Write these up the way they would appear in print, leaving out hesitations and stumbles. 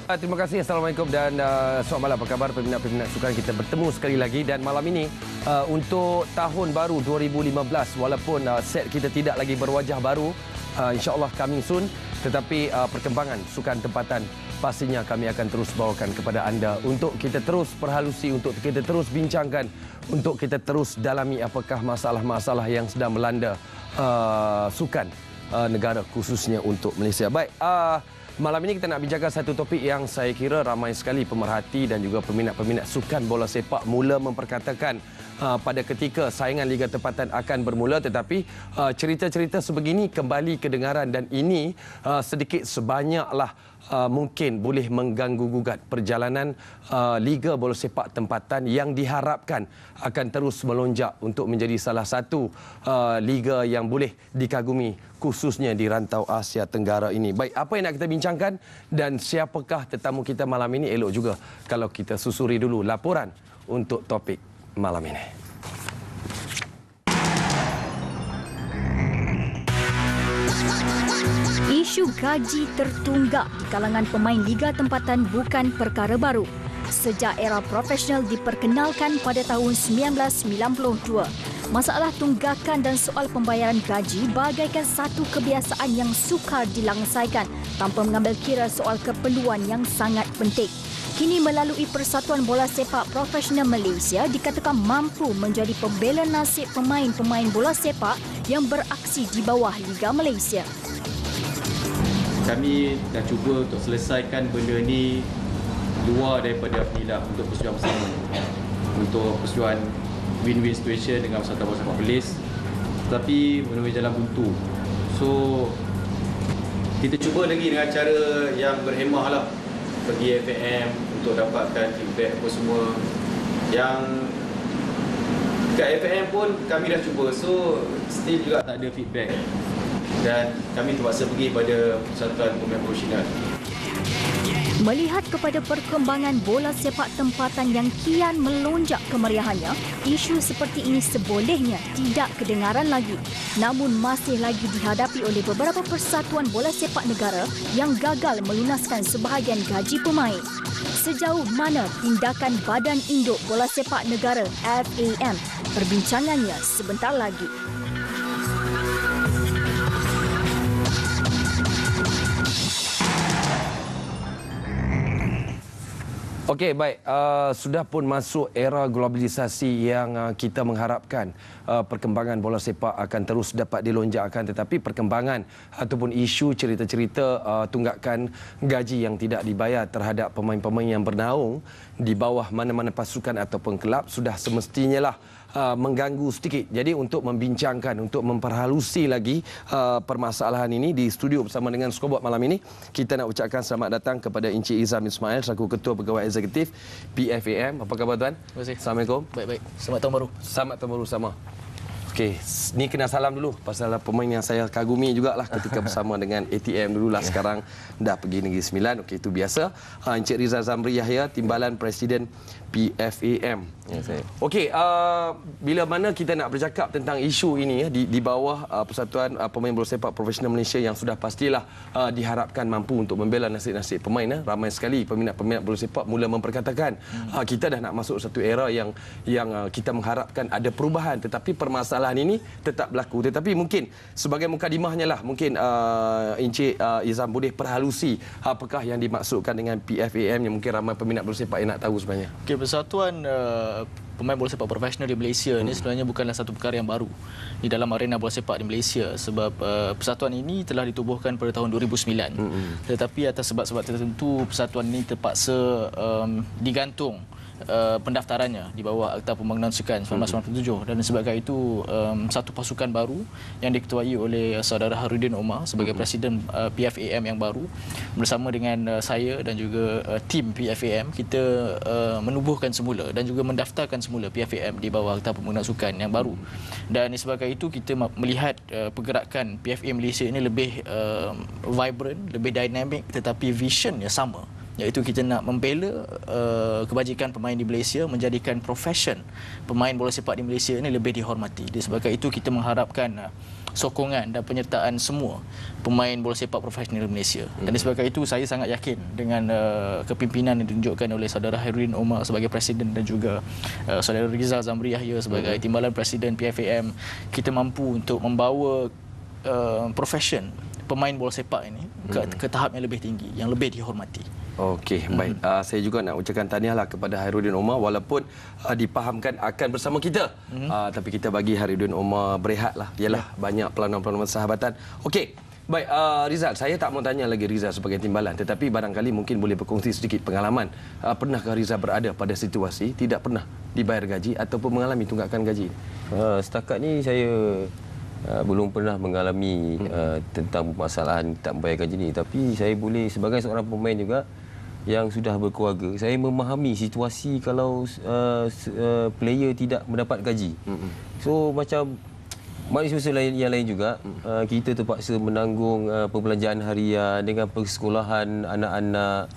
Terima kasih. Assalamualaikum dan selamat malam. Apa khabar peminat-peminat sukan? Kita bertemu sekali lagi dan malam ini untuk tahun baru 2015, walaupun set kita tidak lagi berwajah baru, insya-Allah coming soon, tetapi perkembangan sukan tempatan pastinya kami akan terus bawakan kepada anda untuk kita terus perhalusi, untuk kita terus bincangkan, untuk kita terus dalami apakah masalah-masalah yang sedang melanda sukan negara, khususnya untuk Malaysia. Baik, malam ini kita nak bincangkan satu topik yang saya kira ramai sekali pemerhati dan juga peminat-peminat sukan bola sepak mula memperkatakan pada ketika saingan Liga Tempatan akan bermula, tetapi cerita-cerita sebegini kembali kedengaran dan ini sedikit sebanyaklah mungkin boleh mengganggu-gugat perjalanan Liga Bola Sepak Tempatan yang diharapkan akan terus melonjak untuk menjadi salah satu liga yang boleh dikagumi khususnya di rantau Asia Tenggara ini. Baik, apa yang nak kita bincangkan dan siapakah tetamu kita malam ini? Elok juga kalau kita susuri dulu laporan untuk topik malam ini. Isu gaji tertunggak di kalangan pemain Liga Tempatan bukan perkara baru. Sejak era profesional diperkenalkan pada tahun 1992, masalah tunggakan dan soal pembayaran gaji bagaikan satu kebiasaan yang sukar dilangsaikan tanpa mengambil kira soal keperluan yang sangat penting. Kini melalui Persatuan Bola Sepak Profesional Malaysia dikatakan mampu menjadi pembela nasib pemain-pemain bola sepak yang beraksi di bawah Liga Malaysia. Kami dah cuba untuk selesaikan benda ni luar daripada FNILA untuk persetujuan bersama, untuk persetujuan win-win situation dengan Persatuan Bola Sepak Perlis, tetapi menemui jalan buntu. So kita cuba lagi dengan cara yang berhemah lah, pergi FAM untuk dapatkan feedback apa semua. Yang kat FAM pun kami dah cuba, so still juga tak ada feedback dan kami terpaksa pergi pada Persatuan Pemain Profesional. Melihat kepada perkembangan bola sepak tempatan yang kian melonjak kemeriahannya, isu seperti ini sebolehnya tidak kedengaran lagi. Namun masih lagi dihadapi oleh beberapa persatuan bola sepak negara yang gagal melunaskan sebahagian gaji pemain. Sejauh mana tindakan Badan Induk Bola Sepak Negara FAM? Perbincangannya sebentar lagi. Okey, baik. Sudah pun masuk era globalisasi yang kita mengharapkan perkembangan bola sepak akan terus dapat dilonjakkan, tetapi perkembangan ataupun isu cerita-cerita tunggakan gaji yang tidak dibayar terhadap pemain-pemain yang bernaung di bawah mana-mana pasukan ataupun kelab sudah semestinya lah mengganggu sedikit. Jadi untuk membincangkan, untuk memperhalusi lagi permasalahan ini di studio bersama dengan Skobot malam ini, kita nak ucapkan selamat datang kepada Encik Izam Ismail selaku Ketua Pegawai Eksekutif PFAM. Apa khabar tuan? Terima kasih. Assalamualaikum. Baik-baik. Selamat tahun baru. Selamat tahun baru sama. Okey, ni kena salam dulu pasal pemain yang saya kagumi jugalah ketika bersama dengan ATM dululah. Sekarang dah pergi Negeri Sembilan. Okey, itu biasa. Encik Rizal Zamri Yahya, Timbalan Presiden PFAM. Ya, saya. Okey, bila mana kita nak bercakap tentang isu ini di bawah Persatuan Pemain Bola Sepak Profesional Malaysia yang sudah pastilah diharapkan mampu untuk membela nasib-nasib pemain. Ramai sekali peminat-peminat bola sepak mula memperkatakan kita dah nak masuk satu era yang kita mengharapkan ada perubahan, tetapi permasalahan ini tetap berlaku. Tetapi mungkin sebagai mukadimahnya lah, mungkin Encik Izam boleh perhalusi apakah yang dimaksudkan dengan PFAM yang mungkin ramai peminat bola sepak yang nak tahu sebenarnya. Okey, Persatuan Pemain Bola Sepak Profesional di Malaysia ini sebenarnya bukanlah satu perkara yang baru di dalam arena bola sepak di Malaysia, sebab persatuan ini telah ditubuhkan pada tahun 2009. Tetapi atas sebab-sebab tertentu persatuan ini terpaksa digantung pendaftarannya di bawah Akta Pembangunan Sukan 1997, dan sebabkan itu satu pasukan baru yang diketuai oleh saudara Harudin Omar sebagai presiden PFAM yang baru bersama dengan saya dan juga tim PFAM, kita menubuhkan semula dan juga mendaftarkan semula PFAM di bawah Akta Pembangunan Sukan yang baru. Dan disebabkan itu kita melihat pergerakan PFA Malaysia ini lebih vibrant, lebih dynamic, tetapi visionnya sama. iaitu kita nak membela kebajikan pemain di Malaysia, menjadikan profesion pemain bola sepak di Malaysia ini lebih dihormati. Disebabkan itu kita mengharapkan sokongan dan penyertaan semua pemain bola sepak profesional di Malaysia. Dan disebabkan itu saya sangat yakin dengan kepimpinan yang ditunjukkan oleh saudara Hairudin Omar sebagai presiden dan juga saudara Rizal Zamri Yahya sebagai timbalan presiden PFAM, kita mampu untuk membawa profesion pemain bola sepak ini ke tahap yang lebih tinggi, yang lebih dihormati. Okey, baik. Saya juga nak ucapkan tahniahlah kepada Hairudin Omar walaupun dipahamkan akan bersama kita. Tapi kita bagi Hairudin Omar berehatlah. Yalah, banyak peluang-peluang sahabatan. Okey. Baik, Rizal, saya tak mau tanya lagi Rizal sebagai timbalan, tetapi barangkali mungkin boleh berkongsi sedikit pengalaman. Pernahkah Rizal berada pada situasi tidak pernah dibayar gaji ataupun mengalami tunggakan gaji? Setakat ni saya belum pernah mengalami tentang permasalahan tak membayar gaji ni, tapi saya boleh sebagai seorang pemain juga yang sudah berkeluarga, saya memahami situasi kalau player tidak mendapat gaji. So macam manusia yang lain juga, kita terpaksa menanggung perbelanjaan harian dengan persekolahan anak-anak.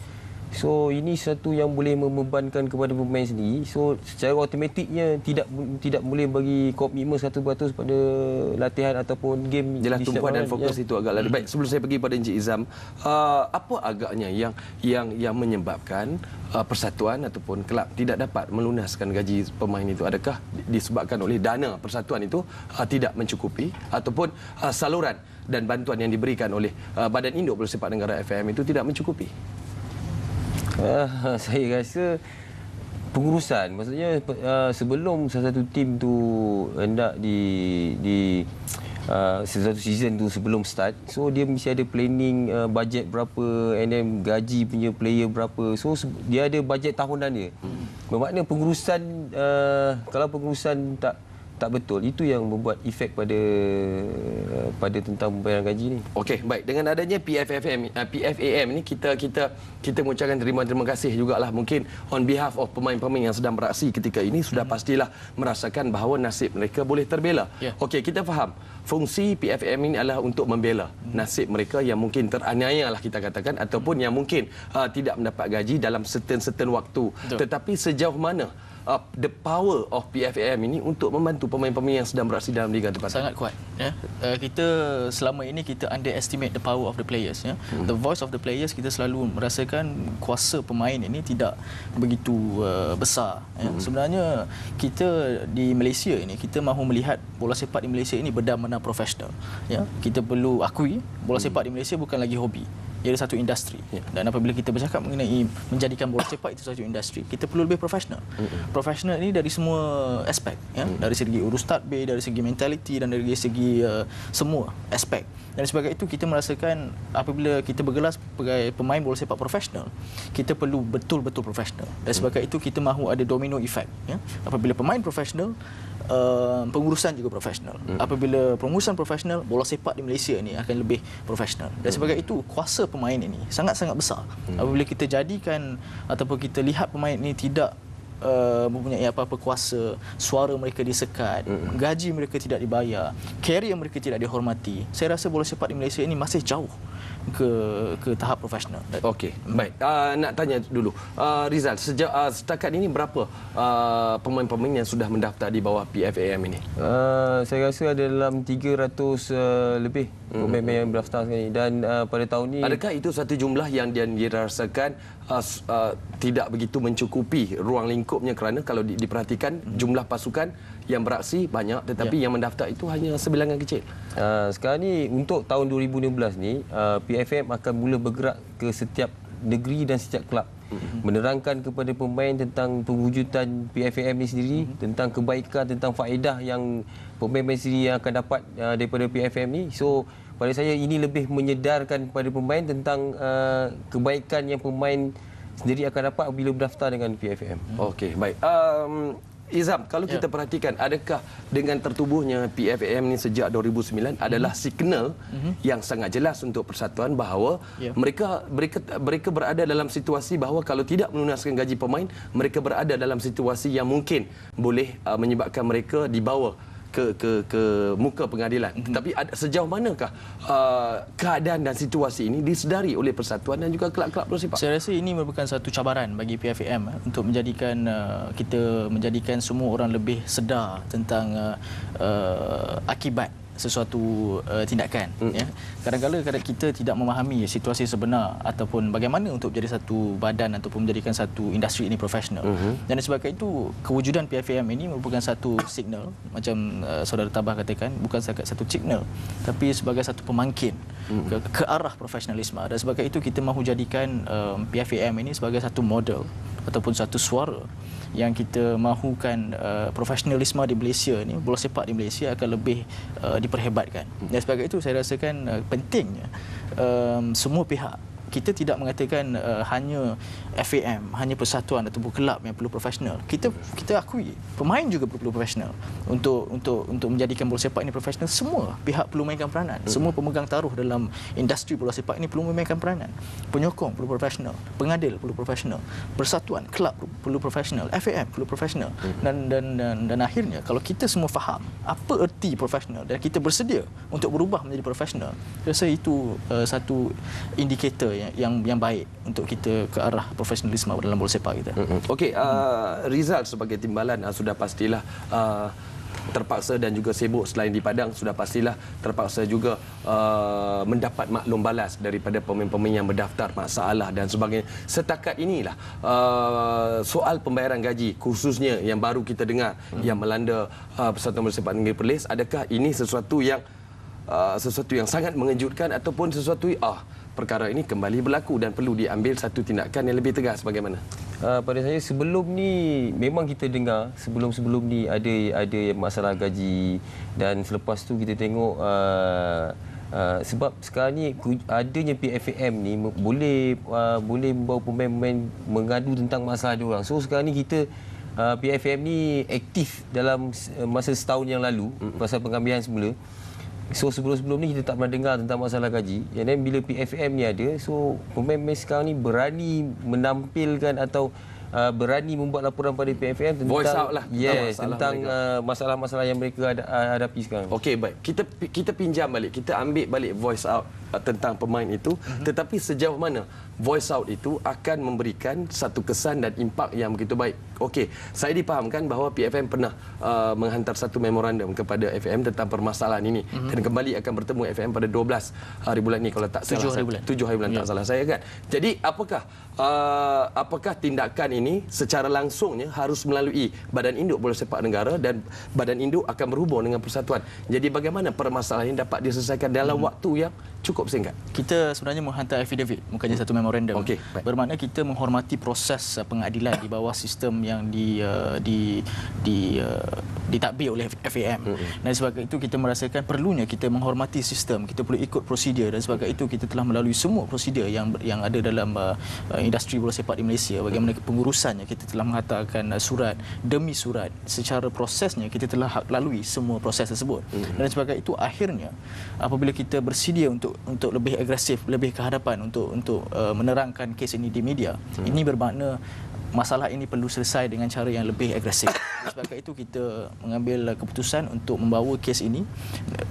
So ini satu yang boleh membebankan kepada pemain sendiri. So secara automatiknya tidak boleh bagi komitmen 100% pada latihan ataupun game. Jelas tumpuan dan fokus itu agak lari. Baik, sebelum saya pergi pada Encik Izam, apa agaknya yang menyebabkan persatuan ataupun kelab tidak dapat melunaskan gaji pemain itu? Adakah disebabkan oleh dana persatuan itu tidak mencukupi ataupun saluran dan bantuan yang diberikan oleh Badan Induk Bola Sepak Negara FAM itu tidak mencukupi? Saya rasa pengurusan, maksudnya sebelum satu tim tu hendak di satu season tu sebelum start, so dia mesti ada planning bajet berapa and then gaji punya player berapa, so dia ada bajet tahunan dia. Bermakna pengurusan, kalau pengurusan tak betul, itu yang membuat efek pada tentang pembayaran gaji ni. Okey, baik. Dengan adanya PFAM ni kita mengucapkan terima kasih jugalah mungkin on behalf of pemain-pemain yang sedang beraksi ketika ini sudah pastilah merasakan bahawa nasib mereka boleh terbela. Okey, kita faham fungsi PFAM ini adalah untuk membela nasib mereka yang mungkin teraniaya lah kita katakan ataupun yang mungkin tidak mendapat gaji dalam certain waktu. Tetapi sejauh mana the power of PFAM ini untuk membantu pemain-pemain yang sedang beraksi dalam liga tempatan? Sangat kuat. Ya. Kita selama ini kita underestimate the power of the players. Ya. The voice of the players, kita selalu merasakan kuasa pemain ini tidak begitu besar. Ya. Sebenarnya kita di Malaysia ini, kita mahu melihat bola sepak di Malaysia ini benar-benar profesional. Ya. Kita perlu akui bola sepak di Malaysia bukan lagi hobi. Ia adalah satu industri. Dan apabila kita bercakap mengenai menjadikan bola sepak itu satu industri, kita perlu lebih profesional. Profesional ini dari semua aspek, ya? Dari segi urus tadbir, dari segi mentaliti dan dari segi semua aspek. Dan sebagai itu kita merasakan apabila kita bergelar sebagai pemain bola sepak profesional, kita perlu betul-betul profesional. Dan sebagai itu kita mahu ada domino effect. Ya? Apabila pemain profesional, pengurusan juga profesional. Apabila pengurusan profesional, bola sepak di Malaysia ini akan lebih profesional. Dan sebagai itu kuasa pemain ini sangat-sangat besar. Apabila kita jadikan ataupun kita lihat pemain ini tidak mempunyai apa-apa kuasa, suara mereka disekat, gaji mereka tidak dibayar, karier mereka tidak dihormati, saya rasa bola sepak di Malaysia ini masih jauh ke tahap profesional. Okey, baik. Nak tanya dulu, Rizal, setakat ini berapa pemain-pemain yang sudah mendaftar di bawah PFAM ini? Saya rasa ada dalam 300 lebih pemain yang berdaftar sekarang ni. Dan pada tahun ni, adakah itu satu jumlah yang dirasakan tidak begitu mencukupi ruang lingkupnya, kerana kalau diperhatikan jumlah pasukan yang beraksi banyak tetapi yang mendaftar itu hanya sebilangan kecil. Sekarang ni untuk tahun 2016 ni, PFAM akan mula bergerak ke setiap negeri dan setiap kelab, menerangkan kepada pemain tentang pewujudan PFAM ni sendiri, tentang kebaikan, tentang faedah yang pemain-pemain sendiri yang akan dapat daripada PFAM ni. So pada saya ini lebih menyedarkan kepada pemain tentang kebaikan yang pemain sendiri akan dapat apabila berdaftar dengan PFAM. Okey, baik. Izam, kalau kita perhatikan, adakah dengan tertubuhnya PFAM ni sejak 2009 adalah signal yang sangat jelas untuk persatuan bahawa mereka berada dalam situasi bahawa kalau tidak melunaskan gaji pemain, mereka berada dalam situasi yang mungkin boleh menyebabkan mereka dibawa ke muka pengadilan. Tetapi sejauh manakah keadaan dan situasi ini disedari oleh persatuan dan juga kelab-kelab bola sepak? Saya rasa ini merupakan satu cabaran bagi PFAM untuk menjadikan semua orang lebih sedar tentang akibat sesuatu tindakan. Ya. Kadang-kadang kita tidak memahami situasi sebenar ataupun bagaimana untuk menjadi satu badan ataupun menjadikan satu industri ini profesional. Dan sebab itu kewujudan PFAM ini merupakan satu signal, macam saudara Tabah katakan, bukan sahaja satu signal tapi sebagai satu pemangkin ke arah profesionalisme. Dan sebab itu kita mahu jadikan PFAM ini sebagai satu model ataupun satu suara yang kita mahukan profesionalisme di Malaysia ni, bola sepak di Malaysia akan lebih diperhebatkan. Dan sebab itu saya rasakan pentingnya semua pihak, kita tidak mengatakan hanya FAM, hanya persatuan ataupun kelab yang perlu profesional. Kita akui pemain juga perlu profesional untuk menjadikan bola sepak ini profesional. Semua pihak perlu mainkan peranan. Semua pemegang taruh dalam industri bola sepak ini perlu memainkan peranan. Penyokong perlu profesional, pengadil perlu profesional, persatuan, kelab perlu profesional, FAM perlu profesional. Dan akhirnya kalau kita semua faham apa erti profesional dan kita bersedia untuk berubah menjadi profesional, saya rasa itu satu indikator yang baik untuk kita ke arah profesionalisme dalam bola sepak kita. Okey, Rizal sebagai timbalan sudah pastilah terpaksa dan juga sibuk. Selain di padang, sudah pastilah terpaksa juga mendapat maklum balas daripada pemain-pemain yang berdaftar, masalah dan sebagainya. Setakat inilah soal pembayaran gaji khususnya yang baru kita dengar yang melanda Persatuan Bola Sepak Negeri Perlis. Adakah ini sesuatu yang sangat mengejutkan ataupun sesuatu perkara ini kembali berlaku dan perlu diambil satu tindakan yang lebih tegas bagaimana? Pada saya sebelum ni memang kita dengar sebelum ni ada masalah gaji, dan selepas tu kita tengok sebab sekarang ni adanya PFAM ni boleh membawa pemain-pemain mengadu tentang masalah dia orang. So sekarang ni kita PFAM ni aktif dalam masa setahun yang lalu pasal pengambilan semula. So sebelum ni kita tak pernah dengar tentang masalah gaji. Yang lain bila PFAM ni ada, so pemain-pemain sekarang ni berani menampilkan atau berani membuat laporan pada PFAM tentang voice out lah tentang masalah-masalah yang mereka hadapi sekarang. Okey, baik. Kita pinjam balik, kita ambil balik voice out tentang pemain itu, tetapi sejauh mana voice out itu akan memberikan satu kesan dan impak yang begitu baik. Okey, saya dipahamkan bahawa PFAM pernah menghantar satu memorandum kepada FAM tentang permasalahan ini dan kembali akan bertemu FAM pada 12 hari bulan ini kalau tak salah. 7 hari bulan tak salah saya kan. Jadi apakah tindakan ini secara langsungnya harus melalui Badan Induk Bola Sepak Negara dan Badan Induk akan berhubung dengan persatuan. Jadi bagaimana permasalahan ini dapat diselesaikan dalam waktu yang cukup singkat? Kita sebenarnya menghantar affidavit, bukannya satu memorandum. Okey, bermakna kita menghormati proses pengadilan di bawah sistem yang ditadbir oleh FAM. Dan sebab itu kita merasakan perlunya kita menghormati sistem, kita perlu ikut prosedur, dan sebab itu kita telah melalui semua prosedur yang ada dalam industri bola sepak di Malaysia. Bagaimana pengurusannya, kita telah menghantarkan surat demi surat. Secara prosesnya kita telah lalui semua proses tersebut. Dan sebab itu akhirnya apabila kita bersedia untuk lebih agresif, lebih ke hadapan untuk menerangkan kes ini di media, ini bermakna masalah ini perlu selesai dengan cara yang lebih agresif. Sebab itu kita mengambil keputusan untuk membawa kes ini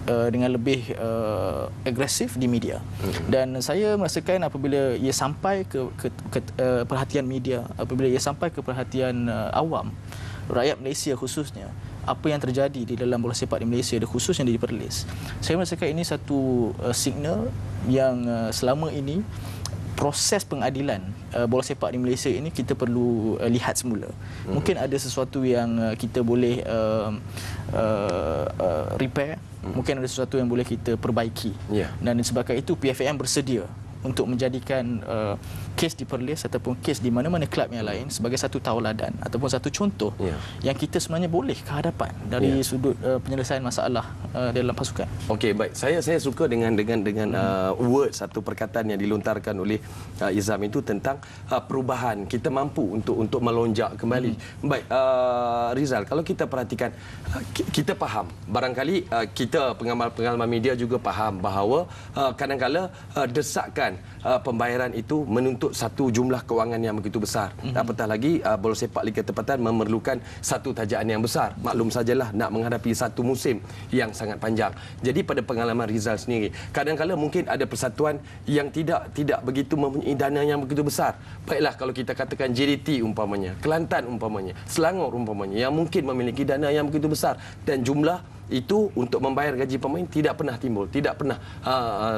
dengan lebih agresif di media. Dan saya merasakan apabila ia sampai ke perhatian media, apabila ia sampai ke perhatian awam, rakyat Malaysia khususnya, apa yang terjadi di dalam bola sepak di Malaysia, khususnya di Perlis, saya merasakan ini satu signal yang selama ini proses pengadilan bola sepak di Malaysia ini kita perlu lihat semula. Mungkin ada sesuatu yang kita boleh repair, mungkin ada sesuatu yang boleh kita perbaiki. Dan disebabkan itu PFAM bersedia untuk menjadikan kes di Perlis ataupun kes di mana-mana kelab yang lain sebagai satu tauladan ataupun satu contoh yang kita sebenarnya boleh ke hadapan dari sudut penyelesaian masalah dalam pasukan. Okey, baik. Saya suka dengan word satu perkataan yang dilontarkan oleh Izam itu tentang perubahan. Kita mampu untuk melonjak kembali. Baik, Rizal, kalau kita perhatikan, kita faham, barangkali kita pengamal media juga faham bahawa kadang-kala desakan pembayaran itu menuntut satu jumlah kewangan yang begitu besar. Apatah lagi bola sepak Liga Tempatan memerlukan satu tajaan yang besar. Maklum sajalah nak menghadapi satu musim yang sangat panjang. Jadi pada pengalaman Rizal sendiri, kadang-kadang mungkin ada persatuan yang tidak begitu mempunyai dana yang begitu besar. Baiklah kalau kita katakan JDT umpamanya, Kelantan umpamanya, Selangor umpamanya yang mungkin memiliki dana yang begitu besar dan jumlah itu untuk membayar gaji pemain tidak pernah timbul, tidak pernah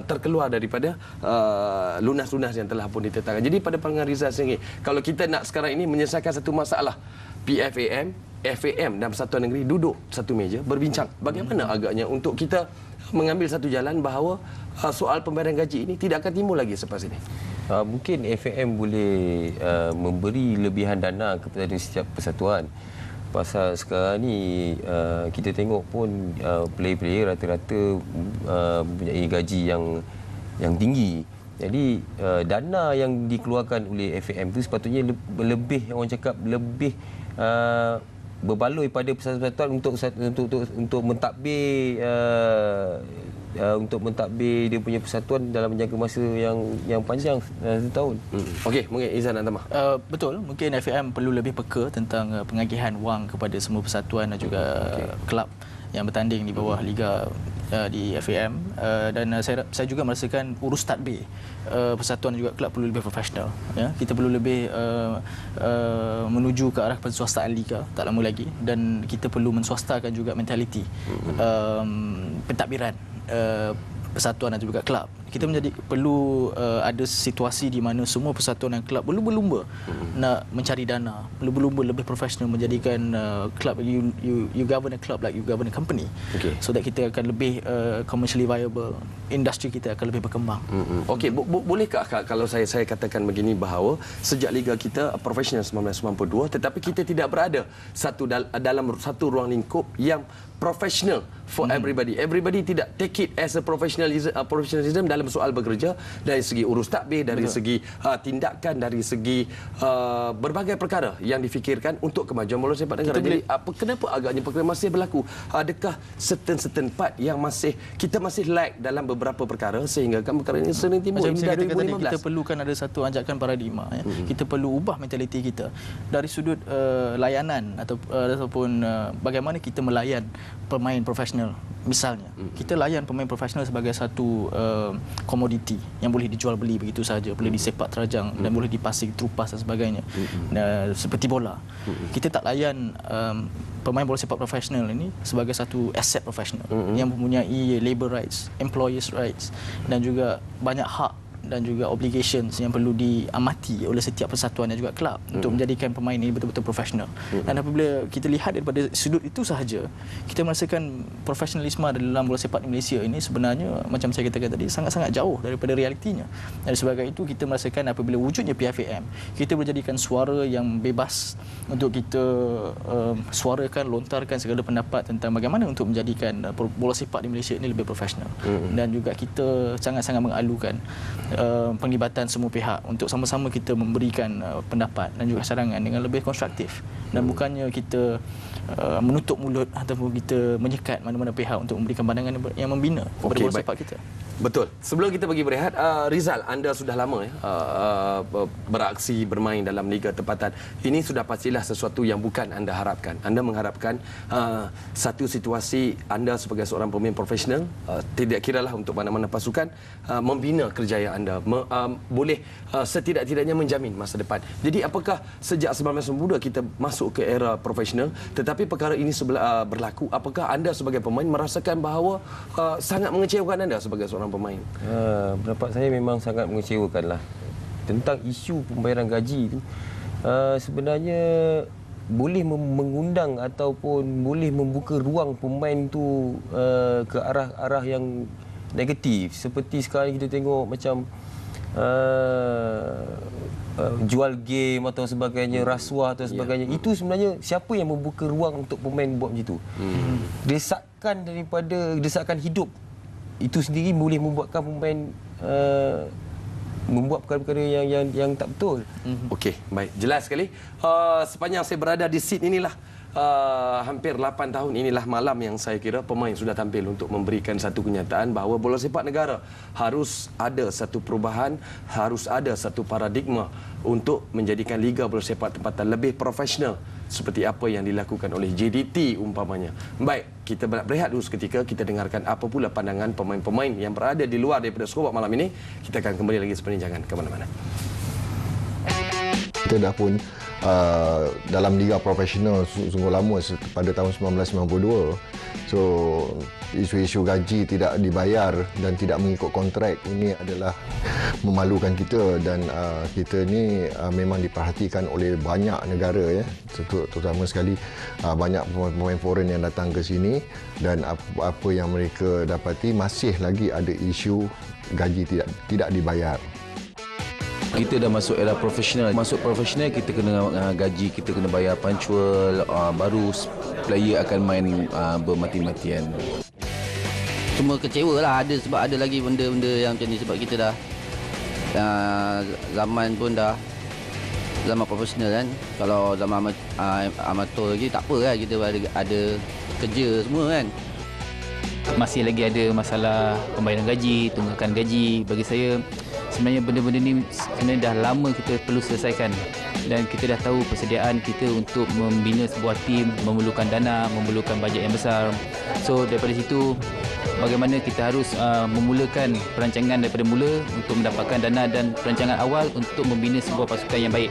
terkeluar daripada lunas-lunas yang telah pun ditetapkan. Jadi pada pandangan Rizal sendiri, kalau kita nak sekarang ini menyelesaikan satu masalah, PFAM, FAM dan Persatuan Negeri duduk satu meja berbincang bagaimana agaknya untuk kita mengambil satu jalan bahawa soal pembayaran gaji ini tidak akan timbul lagi selepas ini. Mungkin FAM boleh memberi lebihan dana kepada setiap persatuan. Pasal sekarang ni kita tengok pun player-player rata-rata mempunyai gaji yang tinggi. Jadi dana yang dikeluarkan oleh FAM itu sepatutnya lebih, orang cakap lebih berbaloi pada persatuan untuk mentadbir dia punya persatuan dalam jangka masa yang panjang, 1 tahun. Okey, mungkin Izan nak tambah. Betul, mungkin FAM perlu lebih peka tentang pengagihan wang kepada semua persatuan dan juga kelab yang bertanding di bawah liga di FAM, dan saya juga merasakan urus tadbir persatuan dan juga kelab perlu lebih profesional, ya. Kita perlu lebih menuju ke arah penswastaan liga tak lama lagi, dan kita perlu menswastakan juga mentaliti pentadbiran persatuan dan juga kelab. Kita perlu ada situasi di mana semua persatuan dan kelab berlumba-lumba nak mencari dana, berlumba-lumba lebih profesional, menjadikan kelab, you govern a club like you govern a company. So that kita akan lebih commercially viable, industri kita akan lebih berkembang. Okey, bolehkah kalau saya katakan begini bahawa sejak liga kita profesional 1992 tetapi kita tidak berada dalam satu ruang lingkup yang professional for everybody. Everybody tidak take it as a professionalism dalam soal bekerja, dari segi urus takbir, dari segi tindakan, dari segi berbagai perkara yang difikirkan untuk kemajuan bola sepak negara. Jadi kenapa agaknya perkara masih berlaku? Adakah certain part yang kita masih lag dalam beberapa perkara sehingga perkara ini sering timbul hingga 2015? Kita perlukan ada satu anjakan paradigma, ya. Kita perlu ubah mentaliti kita dari sudut layanan ataupun bagaimana kita melayan pemain profesional. Misalnya, kita layan pemain profesional sebagai satu komoditi yang boleh dijual beli begitu saja, boleh disepak terajang dan boleh dipasing, terupas dan sebagainya. Seperti bola. Kita tak layan pemain bola sepak profesional ini sebagai satu aset profesional yang mempunyai labor rights, employers rights dan juga banyak hak dan juga obligations yang perlu diamati oleh setiap persatuan dan juga kelab untuk menjadikan pemain ini betul-betul profesional. Dan apabila kita lihat daripada sudut itu sahaja, kita merasakan profesionalisme dalam bola sepak di Malaysia ini sebenarnya macam saya katakan tadi sangat-sangat jauh daripada realitinya. Dan sebagai itu kita merasakan apabila wujudnya PFAM, kita menjadikan suara yang bebas untuk kita suarakan, lontarkan segala pendapat tentang bagaimana untuk menjadikan bola sepak di Malaysia ini lebih profesional. Dan juga kita sangat-sangat mengalukan penglibatan semua pihak untuk sama-sama kita memberikan pendapat dan juga sarangan dengan lebih konstruktif, dan bukannya kita menutup mulut ataupun kita menyekat mana-mana pihak untuk memberikan pandangan yang membina kepada bola sepak kita. Betul. Sebelum kita pergi berehat, Rizal, anda sudah lama beraksi bermain dalam Liga Tempatan. Ini sudah pastilah sesuatu yang bukan anda harapkan. Anda mengharapkan satu situasi anda sebagai seorang pemain profesional, tidak kiralah untuk mana-mana pasukan, membina kerjaya anda, boleh setidak-tidaknya menjamin masa depan. Jadi apakah sejak 1992 kita masuk ke era profesional, tetapi perkara ini berlaku, apakah anda sebagai pemain merasakan bahawa sangat mengecewakan anda sebagai seorang pemain? Pendapat saya memang sangat mengecewakan lah. Tentang isu pembayaran gaji itu, sebenarnya boleh mengundang ataupun boleh membuka ruang pemain tu ke arah yang negatif. Seperti sekarang kita tengok macam jual game atau sebagainya, rasuah atau sebagainya. Itu sebenarnya siapa yang membuka ruang untuk pemain buat macam itu? Desakan hidup itu sendiri boleh membuatkan pemain membuat perkara-perkara yang tak betul. Okey, baik. Jelas sekali. Sepanjang saya berada di seat inilah, hampir 8 tahun inilah malam yang saya kira pemain sudah tampil untuk memberikan satu kenyataan bahawa bola sepak negara harus ada satu perubahan, harus ada satu paradigma untuk menjadikan Liga Bola Sepak Tempatan lebih profesional seperti apa yang dilakukan oleh JDT umpamanya. Baik, kita berehat dulu seketika, kita dengarkan apa pula pandangan pemain-pemain yang berada di luar daripada skor malam ini. Kita akan kembali lagi sebenarnya, jangan ke mana-mana. Kita dah pun dalam liga profesional sungguh lama pada tahun 1992. So isu-isu gaji tidak dibayar dan tidak mengikut kontrak ini adalah memalukan kita, dan kita ni memang diperhatikan oleh banyak negara, ya, terutama sekali banyak pemain foreign yang datang ke sini, dan apa yang mereka dapati masih lagi ada isu gaji tidak dibayar. Kita dah masuk era profesional. Masuk profesional, kita kena gaji, kita kena bayar punctual, baru player akan main bermati-matian. Cuma kecewa lah ada, sebab ada lagi benda-benda yang macam ni, sebab kita dah zaman pun dah zaman profesional kan. Kalau zaman amatur lagi tak apa kan, kita ada kerja semua kan. Masih lagi ada masalah pembayaran gaji, tunggakan gaji. Bagi saya sebenarnya benda-benda ni sebenarnya dah lama kita perlu selesaikan, dan kita dah tahu persediaan kita untuk membina sebuah tim memerlukan dana, memerlukan bajet yang besar. So daripada situ bagaimana kita harus memulakan perancangan daripada mula untuk mendapatkan dana dan perancangan awal untuk membina sebuah pasukan yang baik.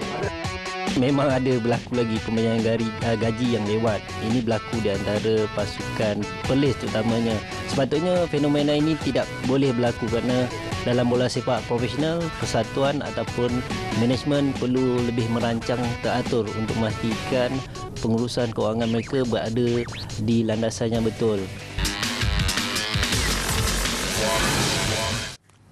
Memang ada berlaku lagi pembayaran gaji yang lewat. Ini berlaku di antara pasukan Perlis terutamanya. Sepatutnya fenomena ini tidak boleh berlaku, kerana dalam bola sepak profesional, persatuan ataupun management perlu lebih merancang teratur untuk memastikan pengurusan kewangan mereka berada di landasan yang betul.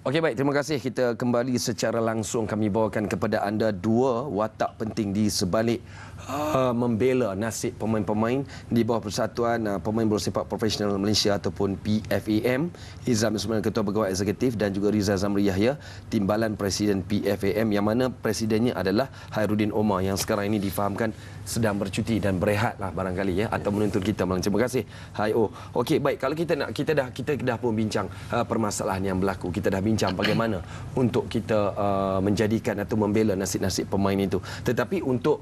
Okey, baik, terima kasih. Kita kembali secara langsung kami bawakan kepada anda dua watak penting di sebalik membela nasib pemain-pemain di bawah Persatuan Pemain Bola Sepak Profesional Malaysia ataupun PFAM. Izam Ismail, Ketua Pegawai Eksekutif, dan juga Rizal Zamri Yahya, Timbalan Presiden PFAM, yang mana presidennya adalah Hairudin Omar yang sekarang ini difahamkan sedang bercuti dan berehatlah barangkali, ya, atau menuntut kita malam. Terima kasih Hai-O. Okey, baik, kalau kita dah pun bincang permasalahan yang berlaku. Kita dah bincang bagaimana untuk kita menjadikan atau membela nasib-nasib pemain itu. Tetapi untuk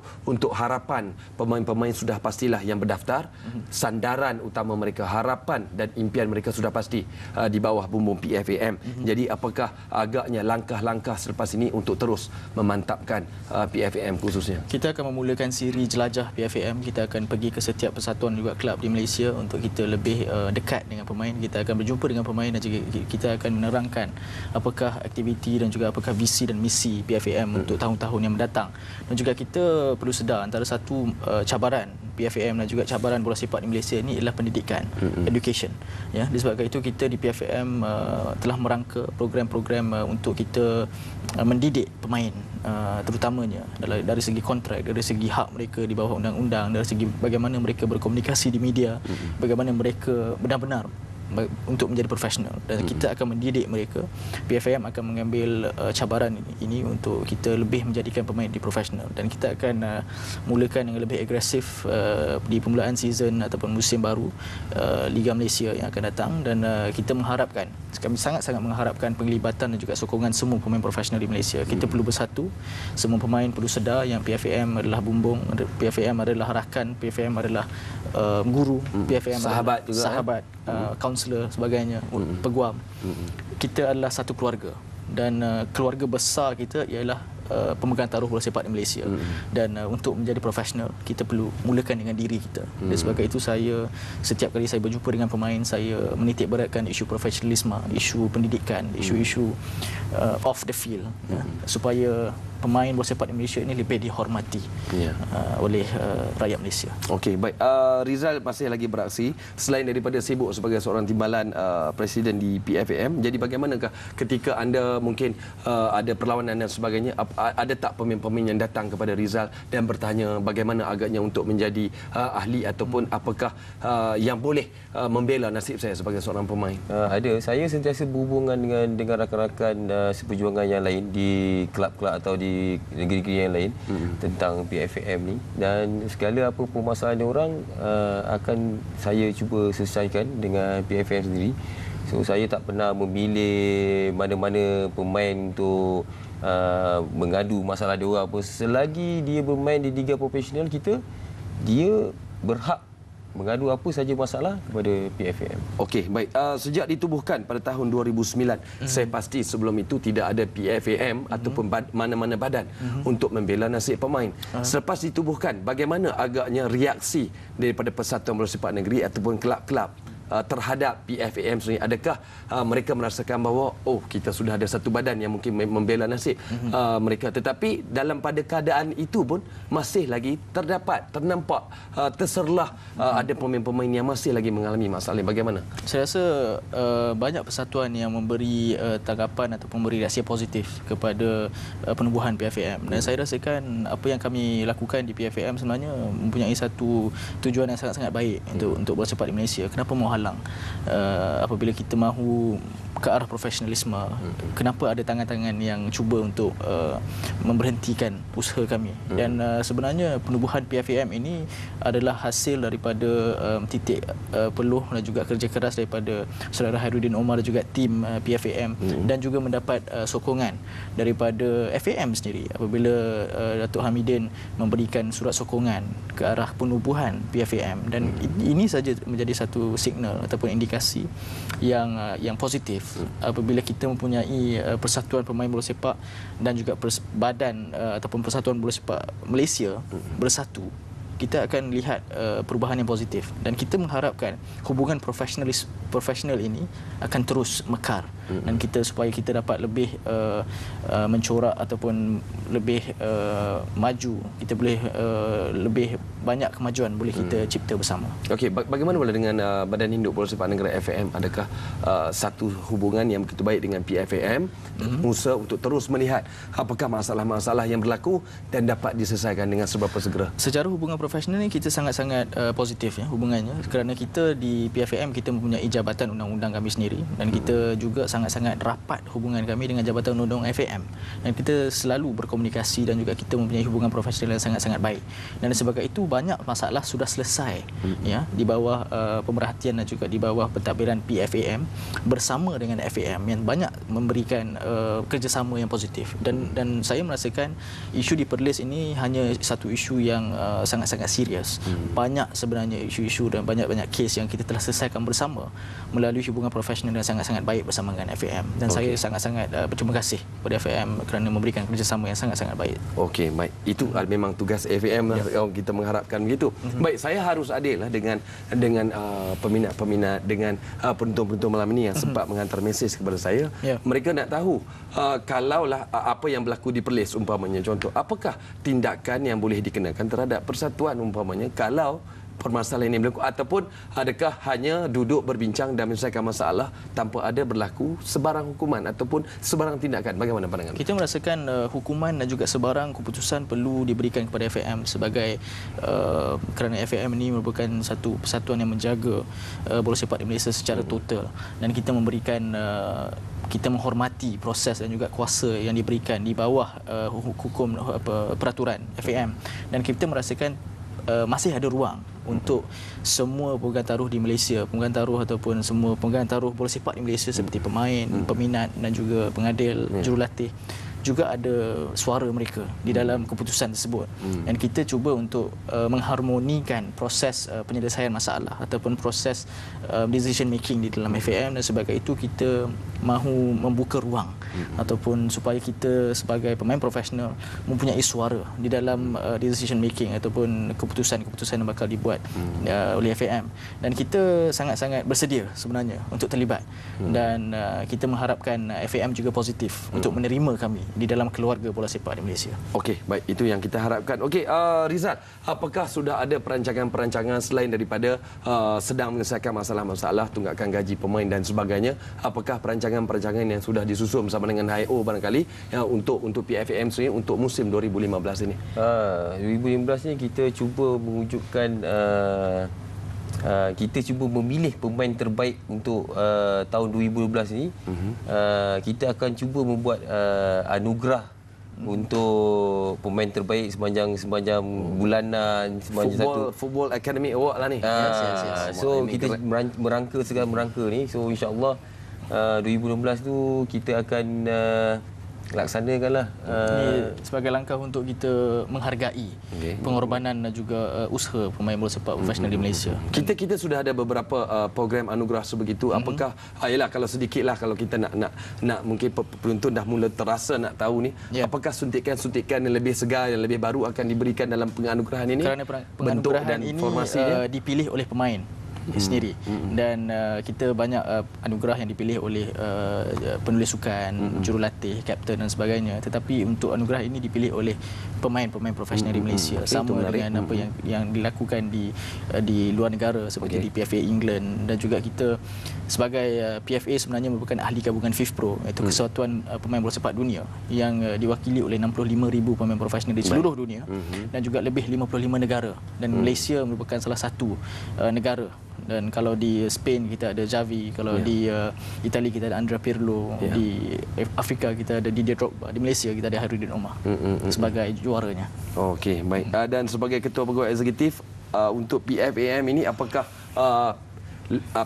harapan pemain-pemain sudah pastilah yang berdaftar, sandaran utama mereka, harapan dan impian mereka sudah pasti di bawah bumbung PFAM. Jadi apakah agaknya langkah-langkah selepas ini untuk terus memantapkan PFAM khususnya? Kita akan memulakan siri jelajah PFAM. Kita akan pergi ke setiap persatuan juga kelab di Malaysia untuk kita lebih dekat dengan pemain. Kita akan berjumpa dengan pemain dan juga kita akan menerangkan apakah aktiviti dan juga apakah visi dan misi PFAM untuk tahun-tahun yang mendatang. Dan juga kita perlu sedar antara satu cabaran PFAM dan juga cabaran bola sepak di Malaysia ini adalah pendidikan, education. Ya, disebabkan itu kita di PFAM telah merangka program-program untuk kita mendidik pemain, terutamanya dari segi kontrak, dari segi hak mereka di bawah undang-undang, dari segi bagaimana mereka berkomunikasi di media, bagaimana mereka benar-benar untuk menjadi profesional, dan kita akan mendidik mereka. PFAM akan mengambil cabaran ini untuk kita lebih menjadikan pemain di profesional, dan kita akan mulakan dengan lebih agresif di permulaan season ataupun musim baru Liga Malaysia yang akan datang, dan kita mengharapkan, kami sangat-sangat mengharapkan penglibatan dan juga sokongan semua pemain profesional di Malaysia. Kita perlu bersatu, semua pemain perlu sedar yang PFAM adalah bumbung, PFAM adalah rakan, PFAM adalah guru, PFAM sahabat adalah juga, sahabat, kaunselor sebagainya, peguam. Kita adalah satu keluarga, dan keluarga besar kita ialah pemegang taruh bola sepak di Malaysia. Dan untuk menjadi profesional, kita perlu mulakan dengan diri kita. Dan sebab itu saya, setiap kali saya berjumpa dengan pemain, saya menitik beratkan isu profesionalisme, isu pendidikan, isu-isu off the field, ya, supaya pemain bola sepak di Malaysia ini lebih dihormati oleh rakyat Malaysia. Okey, baik. Rizal masih lagi beraksi selain daripada sibuk sebagai seorang timbalan presiden di PFAM. Jadi bagaimanakah ketika anda mungkin ada perlawanan dan sebagainya, ada tak pemain-pemain yang datang kepada Rizal dan bertanya bagaimana agaknya untuk menjadi ahli ataupun apakah yang boleh membela nasib saya sebagai seorang pemain? Ada. Saya sentiasa berhubungan dengan rakan-rakan seperjuangan yang lain di kelab-kelab atau di di negeri-negeri yang lain tentang PFAM ni, dan segala apa permasalahan orang akan saya cuba selesaikan dengan PFAM sendiri. So saya tak pernah memilih mana-mana pemain untuk mengadu masalah dia orang apa. Selagi dia bermain di liga profesional kita, dia berhak mengadu apa saja masalah kepada PFAM. Okey, baik. Sejak ditubuhkan pada tahun 2009, saya pasti sebelum itu tidak ada PFAM ataupun mana-mana badan untuk membela nasib pemain. Selepas ditubuhkan, bagaimana agaknya reaksi daripada Persatuan Bola Sepak Negeri ataupun kelab-kelab terhadap PFAM sendiri? Adakah mereka merasakan bahawa kita sudah ada satu badan yang mungkin membela nasib mereka, tetapi dalam pada keadaan itu pun masih lagi ternampak terserlah ada pemain-pemain yang masih lagi mengalami masalah. Bagaimana? Saya rasa banyak persatuan yang memberi tanggapan ataupun memberi reaksi positif kepada penubuhan PFAM, dan saya rasakan apa yang kami lakukan di PFAM sebenarnya mempunyai satu tujuan yang sangat-sangat baik untuk bola sepak di Malaysia. Kenapa mau halang apabila kita mahu ke arah profesionalisme? Kenapa ada tangan-tangan yang cuba untuk memberhentikan usaha kami? Dan sebenarnya penubuhan PFAM ini adalah hasil daripada titik peluh dan juga kerja keras daripada Saudara Hairudin Omar dan juga tim PFAM, dan juga mendapat sokongan daripada FAM sendiri apabila Datuk Hamidin memberikan surat sokongan ke arah penubuhan PFAM, dan ini saja menjadi satu signal ataupun indikasi yang positif apabila kita mempunyai persatuan pemain bola sepak dan juga badan ataupun persatuan bola sepak Malaysia bersatu. Kita akan lihat perubahan yang positif, dan kita mengharapkan hubungan profesional ini akan terus mekar, dan supaya kita dapat lebih mencorak ataupun lebih maju, kita boleh lebih banyak kemajuan boleh kita cipta bersama. Okey, bagaimana pula dengan Badan Induk Bola Sepak Negara FAM? Adakah satu hubungan yang begitu baik dengan PFAM, usaha untuk terus melihat apakah masalah-masalah yang berlaku dan dapat diselesaikan dengan seberapa segera? Secara hubungan profesional ni kita sangat-sangat positif ya hubungannya, kerana kita di PFAM kita mempunyai jabatan undang-undang kami sendiri, dan kita juga sangat-sangat rapat hubungan kami dengan jabatan undang-undang FAM, dan kita selalu berkomunikasi dan juga kita mempunyai hubungan profesional yang sangat-sangat baik. Dan sebab itu banyak masalah sudah selesai ya di bawah pemerhatian dan juga di bawah pentadbiran PFAM bersama dengan FAM yang banyak memberikan kerjasama yang positif, dan saya merasakan isu di Perlis ini hanya satu isu yang sangat-sangat serius. Banyak sebenarnya isu-isu dan banyak-banyak kes yang kita telah selesaikan bersama melalui hubungan profesional yang sangat-sangat baik bersama dengan FAM, dan saya sangat-sangat berterima kasih kepada FAM kerana memberikan kerjasama yang sangat-sangat baik. Okey, baik. Itu memang tugas FAM lah, kita mengharapkan begitu. Baik, saya harus adil lah dengan peminat-peminat, dengan penonton-penonton malam ini yang sempat menghantar mesej kepada saya. Mereka nak tahu kalaulah apa yang berlaku di Perlis umpamanya, contoh, apakah tindakan yang boleh dikenakan terhadap persatuan umpamanya kalau permasalahan ini berlaku, ataupun adakah hanya duduk berbincang dan menyelesaikan masalah tanpa ada berlaku sebarang hukuman ataupun sebarang tindakan? Bagaimana pandangan? Kita merasakan hukuman dan juga sebarang keputusan perlu diberikan kepada FAM sebagai kerana FAM ini merupakan satu persatuan yang menjaga bola sepak di Malaysia secara total, dan kita memberikan kita menghormati proses dan juga kuasa yang diberikan di bawah hukum peraturan FAM, dan kita merasakan masih ada ruang untuk semua pemegang taruh di Malaysia, pemegang taruh ataupun semua pemegang taruh bola sepak di Malaysia seperti pemain, peminat dan juga pengadil, jurulatih, juga ada suara mereka di dalam keputusan tersebut. Dan kita cuba untuk mengharmonikan proses penyelesaian masalah ataupun proses decision making di dalam FAM, dan sebagai itu kita mahu membuka ruang ataupun supaya kita sebagai pemain profesional mempunyai suara di dalam decision making ataupun keputusan-keputusan yang bakal dibuat oleh FAM, dan kita sangat-sangat bersedia sebenarnya untuk terlibat, dan kita mengharapkan FAM juga positif untuk menerima kami di dalam keluarga bola sepak di Malaysia. Okey, baik, itu yang kita harapkan. Okey, Rizal, apakah sudah ada perancangan-perancangan selain daripada sedang menyelesaikan masalah-masalah tunggakan gaji pemain dan sebagainya? Apakah perancangan-perancangan yang sudah disusun bersama dengan HIO barangkali untuk PFAM sendiri untuk musim 2015 ini? 2015 ni kita cuba mewujudkan kita cuba memilih pemain terbaik untuk tahun 2012 ini. Kita akan cuba membuat anugerah untuk pemain terbaik sepanjang bulanan, sepanjang Football Academy Award lah ni. So kita segala merangka ni. So insya-Allah 2016 tu kita akan laksanakanlah. Ini sebagai langkah untuk kita menghargai pengorbanan dan juga usaha pemain bola sepak profesional di Malaysia. Kita sudah ada beberapa program anugerah sebegitu. Apakah yalah kalau sedikitlah kalau kita nak mungkin penonton dah mula terasa nak tahu ni, apakah suntikan-suntikan yang lebih segar, yang lebih baru akan diberikan dalam penganugerahan ini? Kerana penganugerahan ini dipilih oleh pemain sendiri dan kita banyak anugerah yang dipilih oleh penulis sukan, jurulatih, kapten dan sebagainya, tetapi untuk anugerah ini dipilih oleh pemain-pemain profesional di Malaysia, sama dengan apa yang dilakukan di luar negara seperti di PFA England, dan juga kita sebagai PFA sebenarnya merupakan ahli gabungan FIFPro, iaitu Kesatuan Pemain Bola Sepak Dunia yang diwakili oleh 65,000 pemain profesional di seluruh dunia dan juga lebih 55 negara, dan Malaysia merupakan salah satu negara. Dan kalau di Spain kita ada Xavi, kalau di Itali kita ada Andrea Pirlo, di Afrika kita ada Didier Drogba, di Malaysia kita ada Hairudin Omar sebagai juaranya. Okey, baik. Dan sebagai ketua pegawai eksekutif untuk PFAM ini, apakah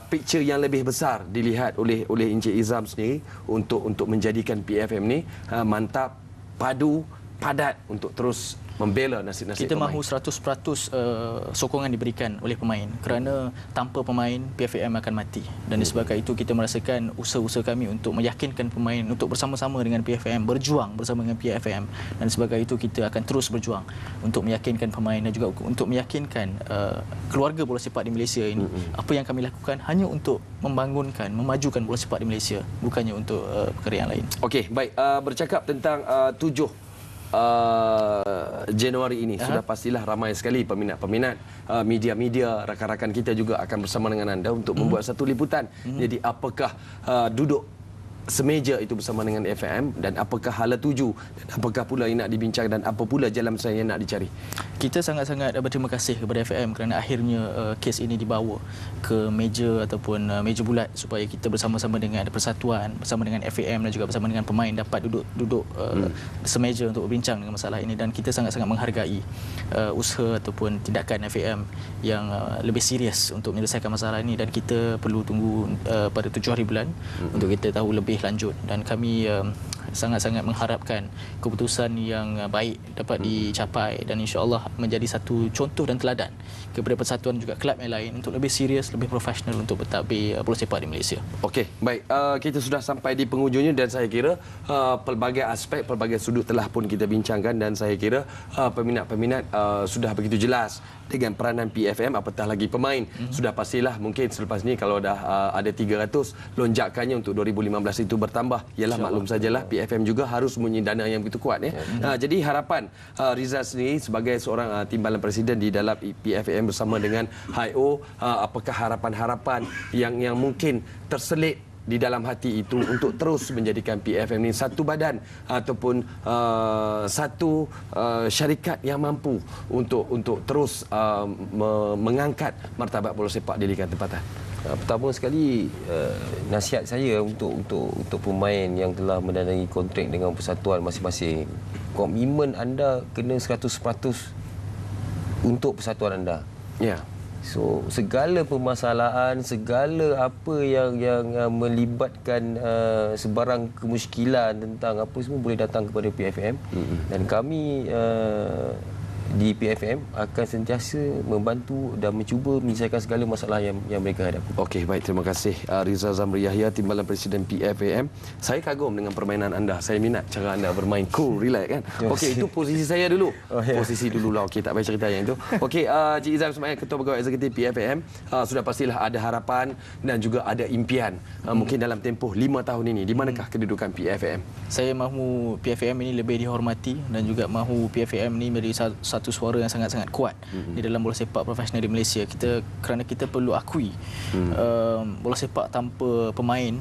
picture yang lebih besar dilihat oleh Encik Izam sendiri untuk menjadikan PFM ni mantap, padu, padat untuk terus membela nasib-nasib kita pemain? Mahu 100% sokongan diberikan oleh pemain, kerana tanpa pemain PFAM akan mati, dan disebabkan itu kita merasakan usaha-usaha kami untuk meyakinkan pemain untuk bersama-sama dengan PFAM, berjuang bersama dengan PFAM, dan disebabkan itu kita akan terus berjuang untuk meyakinkan pemain dan juga untuk meyakinkan keluarga bola sepak di Malaysia ini apa yang kami lakukan hanya untuk membangunkan, memajukan bola sepak di Malaysia, bukannya untuk perkara yang lain. Okey, baik. Bercakap tentang 7 Januari ini, sudah pastilah ramai sekali peminat-peminat, media-media, rakan-rakan kita juga akan bersama dengan anda untuk membuat satu liputan. Jadi apakah duduk semeja itu bersama dengan FAM, dan apakah hala tuju, dan apakah pula yang nak dibincang, dan apa pula jalan saya yang nak dicari? Kita sangat-sangat berterima kasih kepada FAM kerana akhirnya kes ini dibawa ke meja ataupun meja bulat supaya kita bersama-sama dengan persatuan, bersama dengan FAM dan juga bersama dengan pemain dapat duduk semeja untuk berbincang dengan masalah ini, dan kita sangat-sangat menghargai usaha ataupun tindakan FAM yang lebih serius untuk menyelesaikan masalah ini, dan kita perlu tunggu pada 7 hari bulan untuk kita tahu lebih lanjut, dan kami sangat-sangat mengharapkan keputusan yang baik dapat dicapai dan insya-Allah menjadi satu contoh dan teladan kepada persatuan juga kelab yang lain untuk lebih serius, lebih profesional untuk bertadbir bola sepak di Malaysia. Okey, baik. Kita sudah sampai di penghujungnya, dan saya kira pelbagai aspek, pelbagai sudut telah pun kita bincangkan, dan saya kira peminat-peminat sudah begitu jelas dengan peranan PFM, apatah lagi pemain. Sudah pastilah mungkin selepas ni kalau dah ada 300, lonjakannya untuk 2015 itu bertambah. Ialah maklum sajalah PFM juga harus mempunyai dana yang begitu kuat. Jadi harapan Rizal sendiri sebagai seorang timbalan presiden di dalam PFM bersama dengan HIO, apakah harapan-harapan yang mungkin terselit di dalam hati itu untuk terus menjadikan PFM ini satu badan ataupun satu syarikat yang mampu untuk terus mengangkat martabat bola sepak di Liga Tempatan? Pertama sekali, nasihat saya untuk pemain yang telah mendanai kontrak dengan persatuan masing-masing, komitmen anda kena 100% untuk persatuan anda. Ya. So segala permasalahan, segala apa yang melibatkan sebarang kemusykilan tentang apa semua boleh datang kepada PFM, dan kami di PFM akan sentiasa membantu dan mencuba menyelesaikan segala masalah yang mereka hadapi. Okey, baik, terima kasih Rizal Zamri Yahya, timbalan presiden PFAM. Saya kagum dengan permainan anda. Saya minat cara anda bermain cool, relax kan. Okey, itu posisi saya dulu. Posisi dululah. Okey, tak payah cerita yang itu. Okey, Cik Izam Ismail, ketua pegawai eksekutif PFAM, sudah pastilah ada harapan dan juga ada impian mungkin dalam tempoh 5 tahun ini. Di manakah kedudukan PFAM? Saya mahu PFAM ini lebih dihormati dan juga mahu PFAM ini menjadi satu suara yang sangat-sangat kuat di dalam bola sepak profesional di Malaysia. Kerana kita perlu akui bola sepak tanpa pemain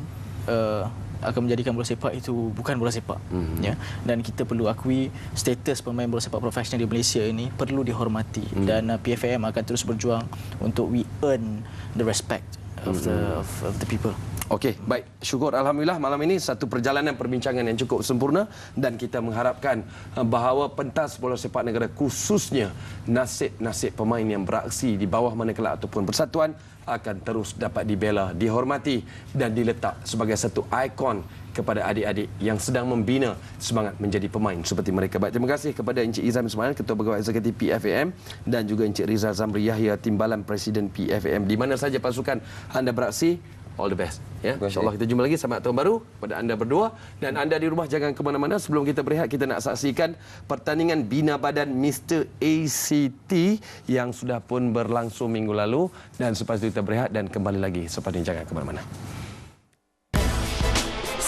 akan menjadikan bola sepak itu bukan bola sepak. Ya, dan kita perlu akui status pemain bola sepak profesional di Malaysia ini perlu dihormati, dan PFAM akan terus berjuang untuk we earn the respect of the people. Okey, baik. Syukur alhamdulillah malam ini satu perjalanan perbincangan yang cukup sempurna dan kita mengharapkan bahawa pentas bola sepak negara khususnya nasib-nasib pemain yang beraksi di bawah mana kelak ataupun persatuan akan terus dapat dibela, dihormati dan diletak sebagai satu ikon kepada adik-adik yang sedang membina semangat menjadi pemain seperti mereka. Baik, terima kasih kepada Encik Izam Ismail, Ketua Pegawai Eksekutif PFAM, dan juga Encik Rizal Zamri Yahya, Timbalan Presiden PFAM. Di mana saja pasukan anda beraksi, all the best. Ya, insyaAllah kita jumpa lagi. Selamat tahun baru kepada anda berdua. Dan anda di rumah jangan ke mana-mana. Sebelum kita berehat, kita nak saksikan pertandingan Bina Badan Mr. ACT yang sudah pun berlangsung minggu lalu. Dan selepas itu kita berehat dan kembali lagi. Sepanjang jangan ke mana-mana.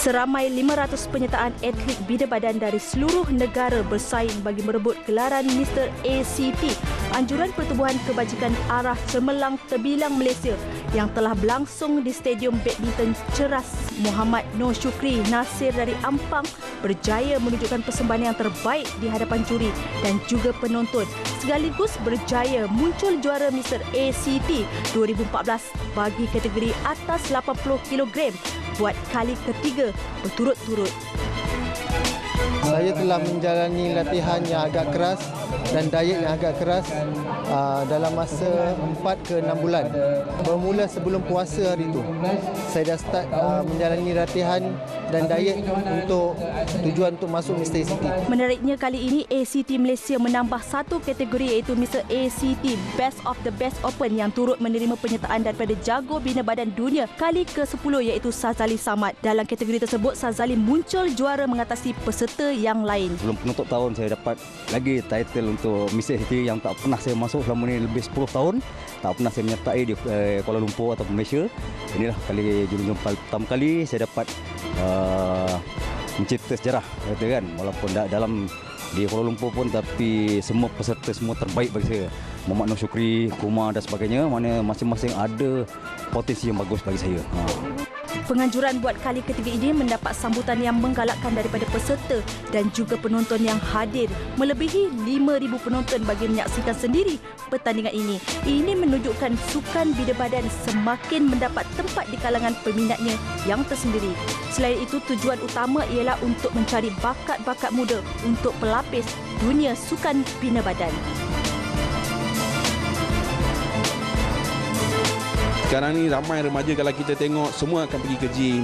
Seramai 500 penyertaan atlet bina badan dari seluruh negara bersaing bagi merebut gelaran Mr. ACT, Anjuran Pertubuhan Kebajikan Arah Cemerlang Terbilang Malaysia yang telah berlangsung di Stadium Badminton Ceras Muhammad Noor Shukri Nasir dari Ampang berjaya menunjukkan persembahan yang terbaik di hadapan juri dan juga penonton, sekaligus berjaya muncul juara Mr. ACT 2014 bagi kategori atas 80 kg buat kali ketiga berturut-turut. Saya telah menjalani latihan yang agak keras dan diet yang agak keras dalam masa 4 ke 6 bulan. Bermula sebelum puasa hari itu, saya dah start menjalani latihan dan diet untuk tujuan untuk masuk Mr. ACT. Menariknya kali ini ACT Malaysia menambah satu kategori iaitu Mr. ACT Best of the Best Open yang turut menerima penyertaan daripada jago bina badan dunia kali ke-10 iaitu Sazali Samad. Dalam kategori tersebut, Sazali muncul juara mengatasi peserta yang lain. Sebelum penutup tahun saya dapat lagi title untuk Mr. ACT yang tak pernah saya masuk selama ini lebih 10 tahun. Tak pernah saya menyertai di Kuala Lumpur atau Malaysia. Inilah kali jumpa pertama kali saya dapat mencipta sejarah, kata kan, walaupun dalam di Kuala Lumpur pun, tapi semua peserta semua terbaik bagi saya. Muhammad Noor Shukri, Kumar dan sebagainya, mana masing-masing ada potensi yang bagus bagi saya. Penganjuran buat kali ketiga ini mendapat sambutan yang menggalakkan daripada peserta dan juga penonton yang hadir. Melebihi 5,000 penonton bagi menyaksikan sendiri pertandingan ini. Ini menunjukkan sukan bina badan semakin mendapat tempat di kalangan peminatnya yang tersendiri. Selain itu, tujuan utama ialah untuk mencari bakat-bakat muda untuk pelapis dunia sukan bina badan. Sekarang ni ramai remaja, kalau kita tengok semua akan pergi ke gym.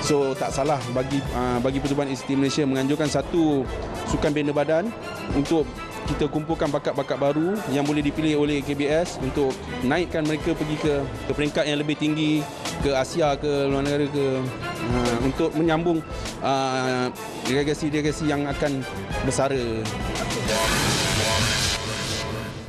So tak salah bagi Pertubuhan ACT Malaysia menganjurkan satu sukan bina badan untuk kita kumpulkan bakat-bakat baru yang boleh dipilih oleh KBS untuk naikkan mereka pergi ke peringkat yang lebih tinggi, ke Asia, ke luar negara, untuk menyambung legasi-legasi yang akan bersara.